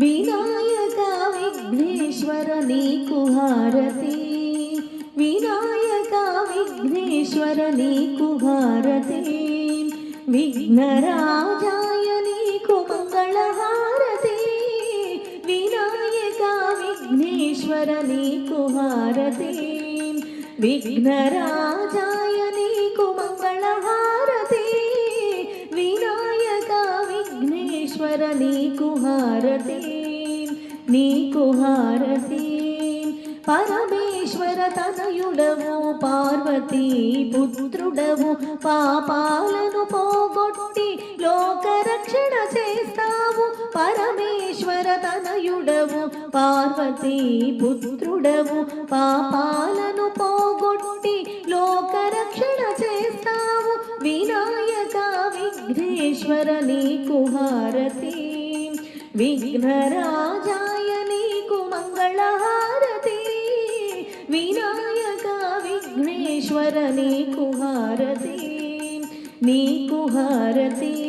వినాయక విఘ్నేశ్వర నీకు హారతి, వినాయక విఘ్నేశ్వర నీకు హారతి, విఘ్నరాజాయ నీకు మంగళహారతి, వినాయక విఘ్నేశ్వర నీకు హారతి, విఘ్నరాజాయ నీకు మంగళహారతి, వినాయక విఘ్నేశ్వర నీకు హారతి, నీకు హారతి. పరమేశ్వర తనయుడవు పార్వతీ పుత్రుడవు, పాపాలను పోగొట్టి లోకరక్షణ చేస్తావు. పరమేశ్వర తనయుడవు పార్వతీ పుత్రుడవు, పాపాలను పోగొట్టి లోకరక్షణ చేస్తావు. వినాయక విఘ్నేశ్వర నీకు హారతి, విఘ్నరాజాయ నీకు మంగళహారతి, వినాయక విఘ్నేశ్వర నీకు హారతి, నీకు హారతి.